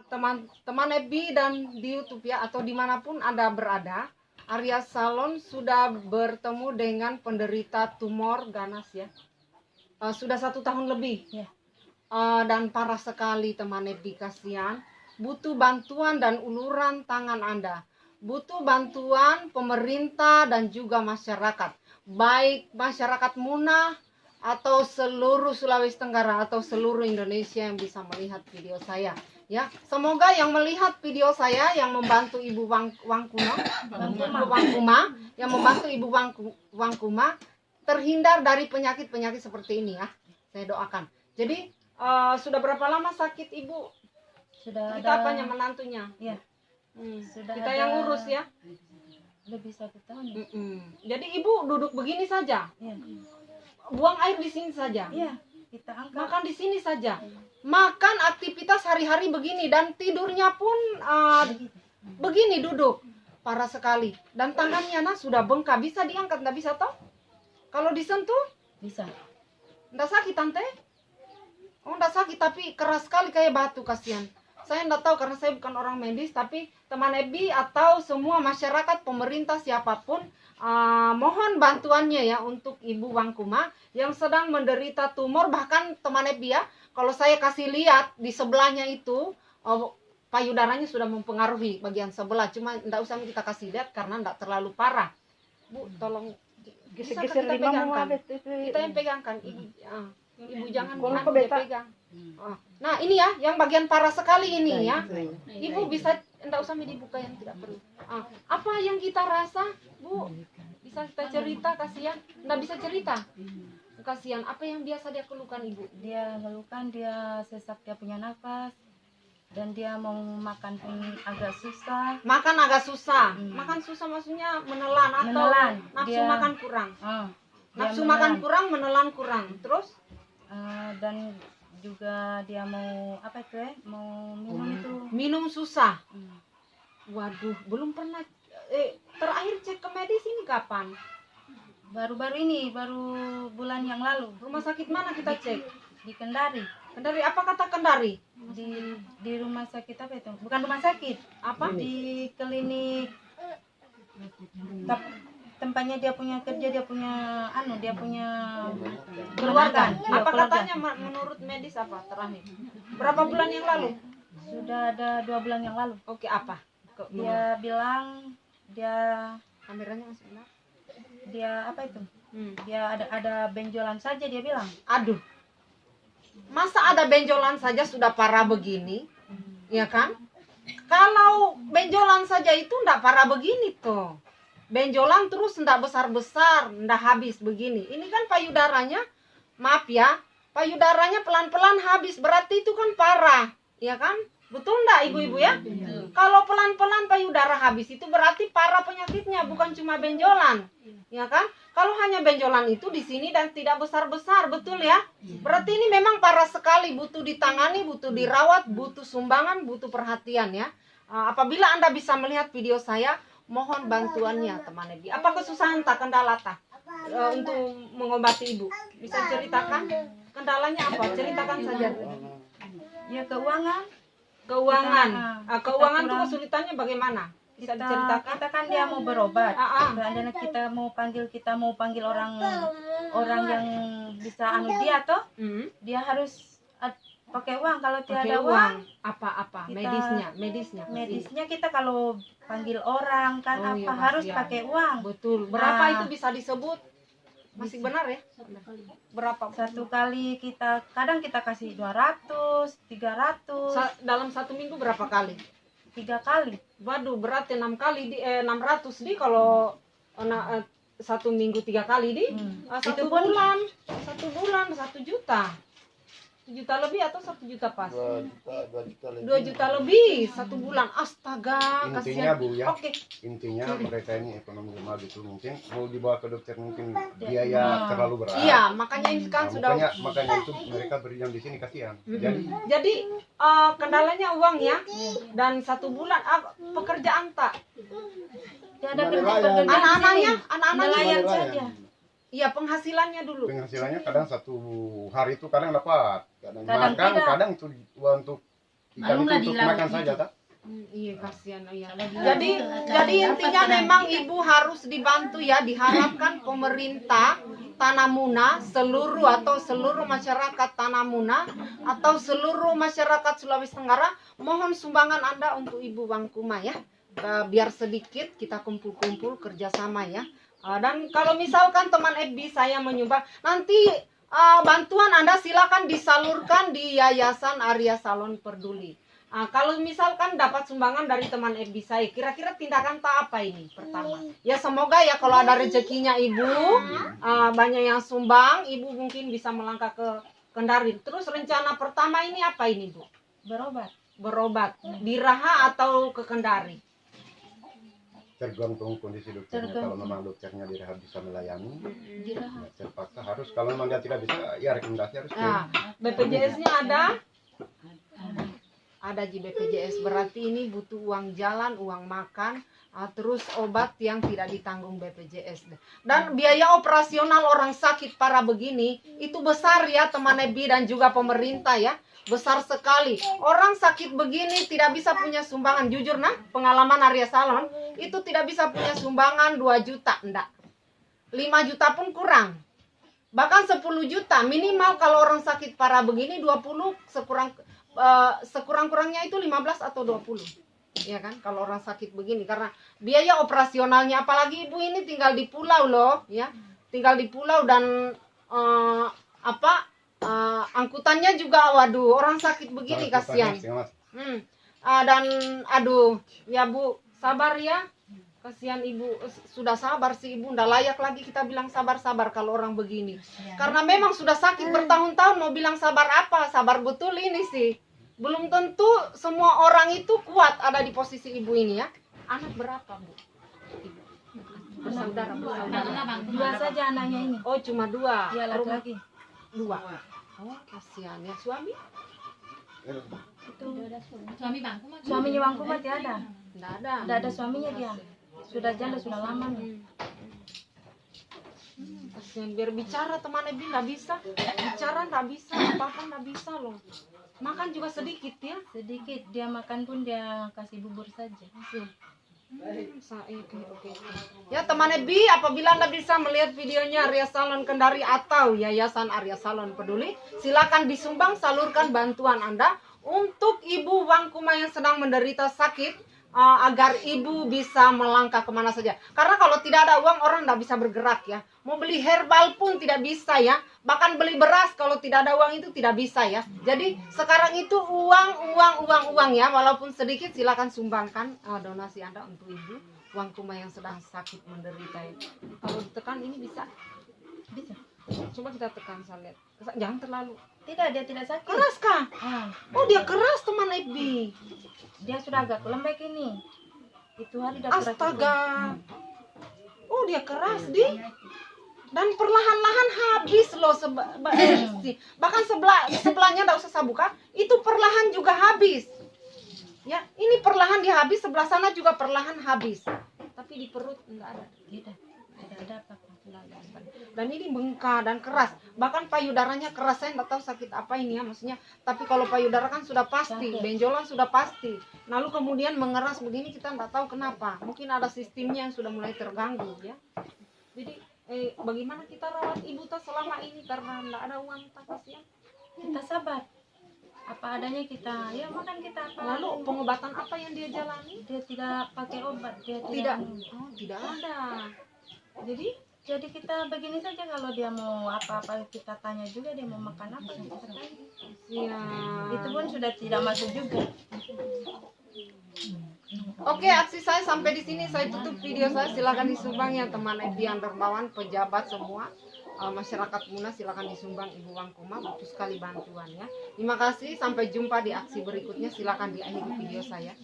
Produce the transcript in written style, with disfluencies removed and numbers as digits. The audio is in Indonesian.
teman-teman FB dan di YouTube ya, atau dimanapun Anda berada, Arya Salon sudah bertemu dengan penderita tumor ganas ya. Sudah 1 tahun lebih Ya. Dan parah sekali teman FB, kasihan. Butuh bantuan dan uluran tangan Anda. Butuh bantuan pemerintah dan juga masyarakat, baik masyarakat Muna atau seluruh Sulawesi Tenggara atau seluruh Indonesia yang bisa melihat video saya ya. Semoga yang melihat video saya yang membantu Ibu Wangkuma, yang membantu Ibu Wangkuma terhindar dari penyakit-penyakit seperti ini ya. Saya doakan. Jadi sudah berapa lama sakit Ibu? Sudah Kita ada apanya, menantunya? ya. Sudah Kita ada yang ngurus ya. lebih 1 tahun ya. Jadi Ibu duduk begini saja, Iya. buang air di sini saja, Iya, kita angkat. makan di sini saja, makan aktivitas hari-hari begini, dan tidurnya pun begini duduk. Parah sekali. Dan tangannya sudah bengkak, bisa diangkat, nggak bisa toh? Kalau disentuh Bisa. nggak sakit tante? Oh nggak sakit, tapi keras sekali kayak batu, kasihan. Saya nggak tahu karena saya bukan orang medis, tapi teman Ebi atau semua masyarakat, pemerintah, siapapun, mohon bantuannya ya untuk Ibu Wangkuma yang sedang menderita tumor. Bahkan teman Ebi ya, kalau saya kasih lihat di sebelahnya itu, payudaranya sudah mempengaruhi bagian sebelah. Cuma nggak usah kita kasih lihat karena nggak terlalu parah. Bu, tolong Geser-geser kita lima pegangkan. mau Kita yang pegangkan, Ibu. Ibu jangan Kalau dia beta. pegang. Nah ini ya, yang bagian parah sekali ini ya. Ibu bisa, enggak usah dibuka yang tidak perlu. Apa yang kita rasa, Bu? Bisa kita cerita, kasihan. Enggak bisa cerita. Kasihan. Apa yang biasa dia keluhkan, Ibu? Dia ngeluhkan, dia sesak, dia punya nafas, dan dia mau makan pun agak susah. Makan agak susah. Makan susah maksudnya menelan atau Menelan. nafsu Dia- makan kurang. Dia Nafsu menelan. makan kurang, menelan kurang. Terus Dan juga dia mau apa itu ya? Mau minum itu. minum susah. Waduh, belum pernah. Terakhir cek ke medis ini kapan? Baru-baru ini, baru bulan yang lalu. Rumah sakit mana kita cek? Di Kendari. Kendari, apa kata Kendari? Di rumah sakit apa itu? Bukan rumah sakit. Apa? Di klinik. Tempatnya dia punya kerja, dia punya Keluarga. Iya, Apa keluarga. katanya menurut medis apa terakhir? Berapa bulan yang lalu? Sudah ada 2 bulan yang lalu. Oke, apa? Dia bilang Kameranya masih benar? dia apa itu? Dia ada benjolan saja, dia bilang. Aduh. Masa ada benjolan saja sudah parah begini? Ya kan? Kalau benjolan saja itu enggak parah begini tuh. Benjolan terus enggak besar-besar, enggak habis begini. Ini kan payudaranya, maaf ya, payudaranya pelan-pelan habis. Berarti itu kan parah, ya kan? Betul enggak ibu-ibu ya? Kalau pelan-pelan payudara habis itu berarti parah penyakitnya, bukan cuma benjolan. Ya kan? Kalau hanya benjolan itu di sini dan tidak besar-besar, betul ya? Berarti ini memang parah sekali, butuh ditangani, butuh dirawat, butuh sumbangan, butuh perhatian ya. Apabila Anda bisa melihat video saya, mohon bantuannya teman Ebi. Apa kesusahan tak, kendala tak untuk mengobati ibu? Bisa ceritakan kendalanya apa? Ceritakan saja. Ya keuangan. Keuangan. Kita Keuangan itu kurang- kesulitannya bagaimana? Bisa Kita diceritakan? kan dia mau berobat. Ah. Seandainya kita mau panggil orang yang bisa dia toh, dia harus pakai uang. Kalau Pakai tiada uang. uang, Apa? Kita- medisnya kita kalau panggil orang kan Oh, iya, harus pasti pakai uang. Betul. Berapa Nah. itu bisa disebut? Masih benar ya? Berapa? Satu kali kadang kita kasih 200, 300, Dalam 1 minggu berapa kali? 3 kali. Waduh, berarti 6 kali 600 di kalau 1 minggu 3 kali di Itu pun- satu bulan 1 juta. 1 juta lebih atau 1 juta pas? 2 juta lebih. 2 juta lebih 1 bulan. Astaga, Intinya kasihan. Bu ya, Oke. intinya mereka ini ekonomi lemah gitu, mungkin mau dibawa ke dokter mungkin biaya terlalu berat. Iya, makanya ini kan Nah, sudah makanya itu mereka berdiam di sini kasihan. Jadi kendalanya uang ya. Dan 1 bulan pekerjaan tak. Tiada Nelayan. kerja Anak-anaknya nelayan saja. iya penghasilannya dulu. Penghasilannya kadang 1 hari itu kadang dapat, kadang Kadang makan, tidak. kadang itu uang untuk Ikan itu untuk makan saja, tak? Iya kasihan ya. Jadi Jadi intinya memang ibu harus dibantu ya, diharapkan pemerintah Tanamuna seluruh masyarakat Tanamuna atau seluruh masyarakat Sulawesi Tenggara mohon sumbangan Anda untuk Ibu Wangkuma ya. Biar sedikit kita kumpul-kumpul kerjasama ya. Dan kalau misalkan teman FB saya menyumbang, nanti bantuan Anda silakan disalurkan di Yayasan Arya Salon Peduli. Kalau misalkan dapat sumbangan dari teman FB saya, kira-kira tindakan tak apa ini pertama? Ya semoga ya kalau ada rezekinya ibu, banyak yang sumbang, ibu mungkin bisa melangkah ke Kendari. Terus rencana pertama ini apa ini Bu? Berobat di Raha atau ke Kendari? Tergantung kondisi dokternya. Kalau memang dokternya di Raha bisa melayani, di Raha. ya terpaksa harus. Kalau memang dia tidak bisa, ya rekomendasi harus ke. BPJS-nya ada di BPJS, berarti ini butuh uang jalan, uang makan, terus obat yang tidak ditanggung BPJS. Dan biaya operasional orang sakit parah begini itu besar ya teman Ebi dan juga pemerintah ya, besar sekali. Orang sakit begini tidak bisa punya sumbangan, jujur nah pengalaman Arya Salon itu tidak bisa punya sumbangan 2 juta, enggak, 5 juta pun kurang, bahkan 10 juta minimal. Kalau orang sakit parah begini 20 sekurang-kurangnya itu 15 atau 20 ya kan kalau orang sakit begini, karena biaya operasionalnya, apalagi ibu ini tinggal di pulau loh ya, tinggal di pulau dan angkutannya juga waduh, orang sakit begini kasihan. Dan aduh ya Bu, sabar ya, kasihan ibu. Sudah sabar sih ibu, ndak layak lagi kita bilang sabar-sabar kalau orang begini, karena memang sudah sakit bertahun-tahun. Mau bilang sabar apa, sabar betul ini sih. Belum tentu semua orang itu kuat ada di posisi ibu ini ya. Anak berapa Bu? Bersaudara. 2 saja anaknya ini. Oh cuma 2. Dia laki-laki. 2. Oh kasihan ya. Suami? Itu suaminya Wangkuma tiada. Tidak ada suaminya dia. Sudah janda sudah lama nih. Kasihan, biar bicara teman Ebi nggak bisa, bicara nggak bisa, apa-apa nggak bisa loh. Makan juga sedikit ya. Sedikit, dia makan pun dia kasih bubur saja. Oke. Ya teman Ebi, apabila Anda bisa melihat videonya Arya Salon Kendari atau Yayasan Arya Salon Peduli, silakan disumbang, salurkan bantuan Anda untuk Ibu Wangkuma yang sedang menderita sakit, agar ibu bisa melangkah kemana saja. Karena kalau tidak ada uang, orang tidak bisa bergerak ya. Mau beli herbal pun tidak bisa ya. Bahkan beli beras kalau tidak ada uang itu tidak bisa ya. Jadi sekarang itu uang ya. Walaupun sedikit silakan sumbangkan donasi Anda untuk Ibu Wangkuma yang sedang sakit menderita ya. Kalau ditekan ini bisa. Coba kita tekan, saya lihat. Jangan terlalu. Tidak, dia tidak sakit. Keras kah? Oh dia keras teman Ebi. Dia sudah agak lembek ini. Itu hari dah Astaga. Oh dia keras di. Dan perlahan-lahan habis loh bahkan sebelahnya enggak usah sabuka, itu perlahan juga habis. Ya, ini perlahan dia habis, sebelah sana juga perlahan habis. Tapi di perut enggak ada. Tidak ada apa-apa. Dan ini bengkak dan keras, bahkan payudaranya keras. Saya nggak tahu sakit apa ini ya maksudnya, tapi kalau payudara kan sudah pasti, benjolan sudah pasti, lalu kemudian mengeras begini kita nggak tahu kenapa, mungkin ada sistemnya yang sudah mulai terganggu ya. Jadi bagaimana kita rawat ibu tas selama ini karena nggak ada uang, tak kasihan. Kita sabar, apa adanya kita, ya makan kita apa. Lalu pengobatan apa yang dia jalani? Dia tidak pakai obat, dia tidak ada. Jadi kita begini saja, kalau dia mau apa-apa kita tanya juga, dia mau makan apa kita tanya. Iya. Itu pun sudah tidak masuk juga. Oke, aksi saya sampai di sini. Saya tutup video saya. Silakan disumbang ya teman Ebi yang dermawan, pejabat semua, masyarakat Muna, silakan disumbang Ibu Wangkuma, butuh sekali bantuan ya. Terima kasih, sampai jumpa di aksi berikutnya. Silakan diakhiri video saya.